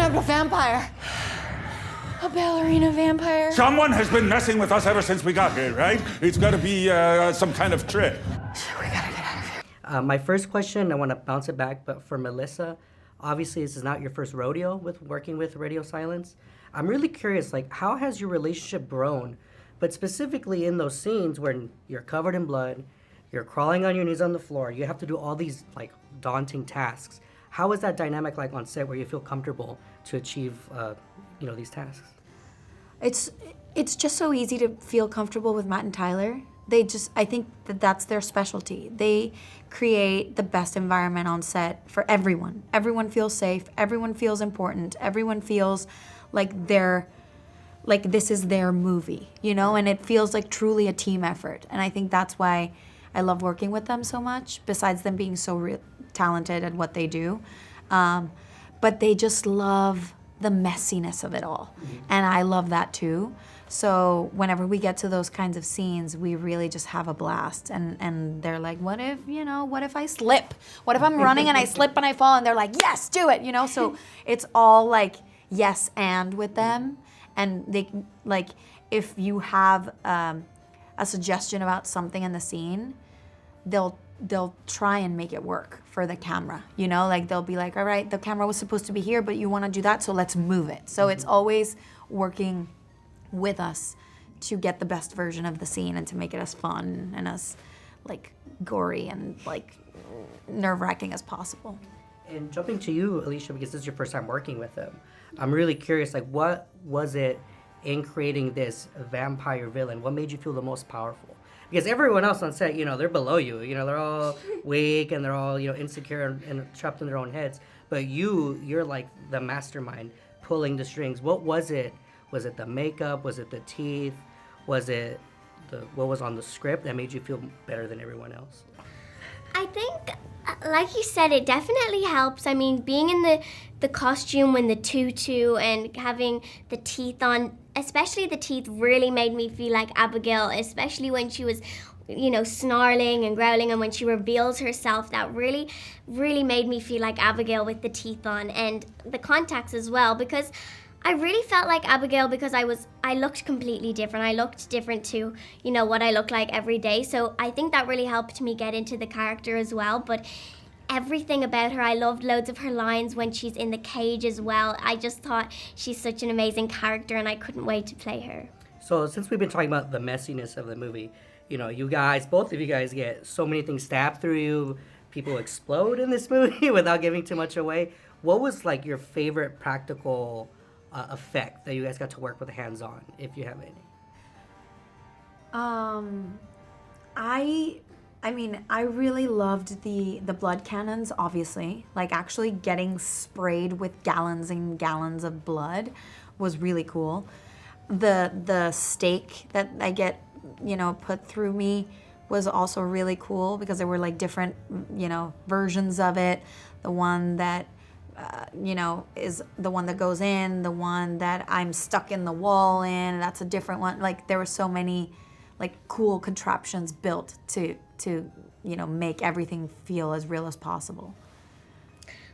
up a vampire. A ballerina vampire. Someone has been messing with us ever since we got here, right? It's got to be some kind of trick. We gotta get out of here. My first question, I want to bounce it back, but for Melissa, obviously this is not your first rodeo with working with radio silence. I'm really curious, like, how has your relationship grown? But specifically in those scenes where you're covered in blood, you're crawling on your knees on the floor, you have to do all these, like, daunting tasks. How is that dynamic like on set where you feel comfortable to achieve, these tasks? It's just so easy to feel comfortable with Matt and Tyler. I think that's their specialty. They create the best environment on set for everyone. Everyone feels safe, everyone feels important, everyone feels like this is their movie, and it feels like truly a team effort. And I think that's why I love working with them so much, besides them being so talented at what they do. But they just love the messiness of it all. And I love that too. So whenever we get to those kinds of scenes, we really just have a blast. And they're like, what if I slip? What if I'm running and I slip and I fall? And they're like, yes, do it, So it's all like yes and with them. And they, like, if you have a suggestion about something in the scene, they'll try and make it work for the camera, Like, they'll be like, all right, the camera was supposed to be here, but you want to do that, so let's move it. So it's always working with us to get the best version of the scene and to make it as fun and as, like, gory and, like, nerve-wracking as possible. And jumping to you, Alisha, because this is your first time working with them, I'm really curious, like, what was it in creating this vampire villain? What made you feel the most powerful? Because everyone else on set, they're below you. They're all weak and they're all, insecure and trapped in their own heads. But you're like the mastermind pulling the strings. What was it? Was it the makeup? Was it the teeth? Was it what was on the script that made you feel better than everyone else? I think, like you said, it definitely helps. I mean, being in the costume and the tutu and having the teeth on, especially the teeth, really made me feel like Abigail, especially when she was, snarling and growling, and when she reveals herself, that really, really made me feel like Abigail with the teeth on, and the contacts as well, because I really felt like Abigail because I looked completely different. I looked different to, what I look like every day. So I think that really helped me get into the character as well. But everything about her, I loved loads of her lines when she's in the cage as well. I just thought she's such an amazing character and I couldn't wait to play her. So since we've been talking about the messiness of the movie, both of you guys get so many things stabbed through you. People explode in this movie without giving too much away. What was like your favorite practical effect that you guys got to work with hands-on, if you have any? I really loved the blood cannons, obviously. Like, actually getting sprayed with gallons and gallons of blood was really cool. The stake that I get, put through me was also really cool because there were like different, versions of it. The one that is the one that goes in, the one that I'm stuck in the wall in, that's a different one. Like, there were so many, like, cool contraptions built to make everything feel as real as possible.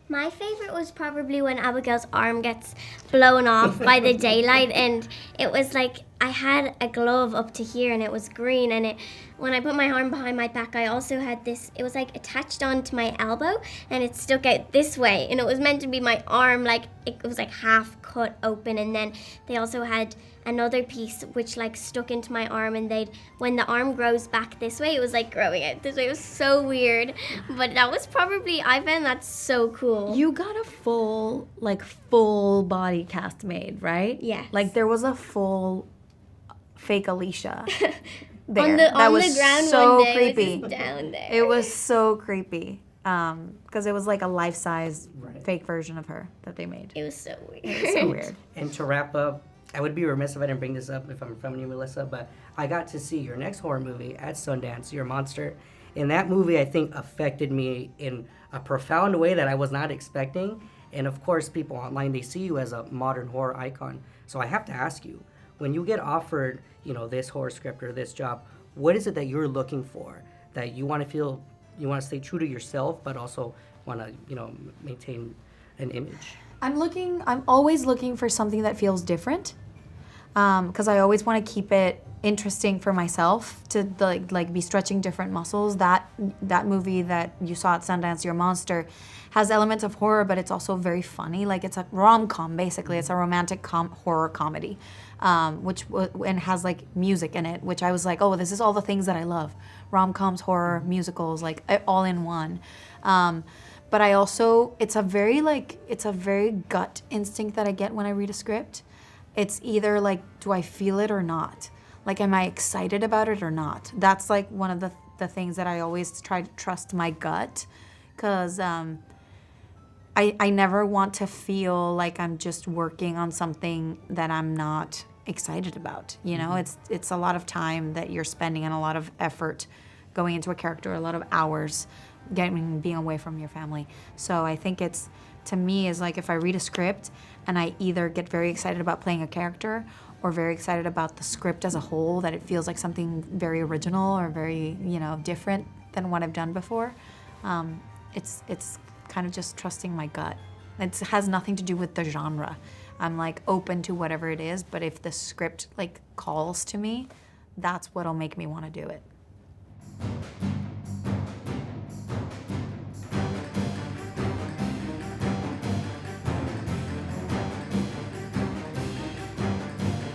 My favorite was probably when Abigail's arm gets blown off by the daylight, and it was like I had a glove up to here and it was green, and when I put my arm behind my back, I also had this, it was like attached onto my elbow and it stuck out this way, and it was meant to be my arm, like it was like half cut open, and then they also had another piece which like stuck into my arm, and when the arm grows back this way, it was like growing out this way. It was so weird, but that was probably, I found that so cool. You got a full body cast made, right? Yes. Like, there was a full fake Alisha there. on that was the ground so one day, creepy. was just down there. It was so creepy because it was like a life-size fake version of her that they made. It was so weird. It was so weird. And to wrap up, I would be remiss if I didn't bring this up if I'm from you, Melissa, but I got to see your next horror movie at Sundance, Your Monster. And that movie, I think, affected me in a profound way that I was not expecting. And of course, people online, they see you as a modern horror icon. So I have to ask you, when you get offered, this horror script or this job, what is it that you're looking for? That you want to feel, you want to stay true to yourself, but also want to, maintain an image? I'm always looking for something that feels different, because I always want to keep it interesting for myself to like be stretching different muscles. That movie that you saw at Sundance, Your Monster, has elements of horror, but it's also very funny. Like it's a rom-com basically. It's a romantic horror comedy, and has like music in it, which I was like, oh, this is all the things that I love: rom-coms, horror, musicals, like all in one. But I also, it's a very gut instinct that I get when I read a script. It's either like, do I feel it or not? Like, am I excited about it or not? That's like one of the things that I always try to trust my gut, because I never want to feel like I'm just working on something that I'm not excited about. You know, it's a lot of time that you're spending and a lot of effort going into a character, a lot of hours being away from your family. So I think it's, to me, is like if I read a script and I either get very excited about playing a character or very excited about the script as a whole, that it feels like something very original or very, different than what I've done before, it's kind of just trusting my gut. It has nothing to do with the genre. I'm like open to whatever it is, but if the script like calls to me, that's what'll make me want to do it.